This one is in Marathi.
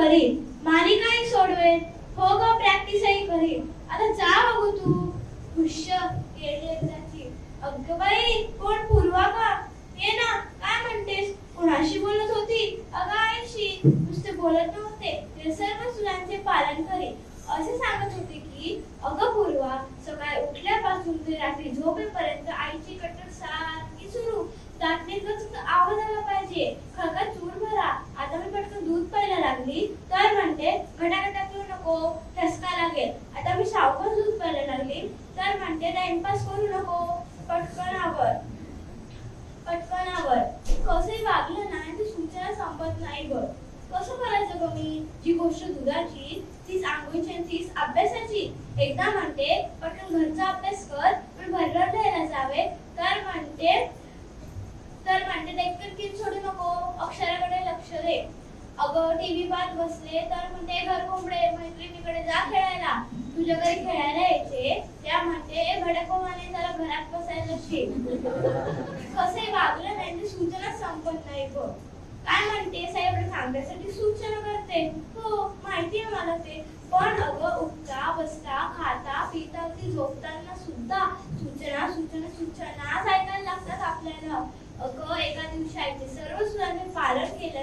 करीन, मालिकाही सोडवेन, हो ग प्रॅक्टिसही करीन. आता जा बघू तू. हुश्य गेली एकदाची. अगं बाई, कोण पूर्वा का? ये ना, काय म्हणतेस? कोणाशी बोलत होती? अगं आईशी. नुसते बोलत नव्हते, ते सर्व सुरांचे पालन करीन असे सांगत होते की अगं पूर्वा, सकाळी उठल्यापासून ते रात्री झोपेपर्यंत आईची कटकट सारखी सुरू. दाटणीचाच आवाज आला पाहिजे, खळखळ चूर भरा. आता मी पटकन दूध प्यायला लागली तर म्हणते घटाघटा पिऊ नको, ठसका लागेल. आता मी सावकाश दूध प्यायला लागली तर म्हणते टाइमपास करू नको, पटकन आवर. कसंही वागलं नाही तर सूचना संपत नाही ग. कसं करायचं ग मी? जी गोष्ट दुधाची तीच आंघोळीची आणि तीच अभ्यासाची. एकदा म्हणते पटकन घरचा अभ्यास कर, पण भरभर द्यायला जावे तर म्हणते देखील किन सोडू नको, अक्षराकडे लक्ष दे. अगं टीव्ही पाहत बसले तर म्हणते घर कोंबडे, मैत्रिणीकडे जा खेळायला. तुझ्या घरी खेळायला यायचे त्या म्हणते भडकवाने जरा घरात बसायला शिक. कसंही वागलं नाही तर सूचना संपत नाही ग. काय म्हणते साहेब सांगण्यासाठी सूचना करते, हो माहिती आहे मला ते. पण अगं उठता बसता खाता पिता अगदी झोपताना सुद्धा सूचना सूचना सूचनाच ऐकायला लागतात आपल्याला. अगं एका दिवशी आईचे सर्व सुरांचे पालन केलं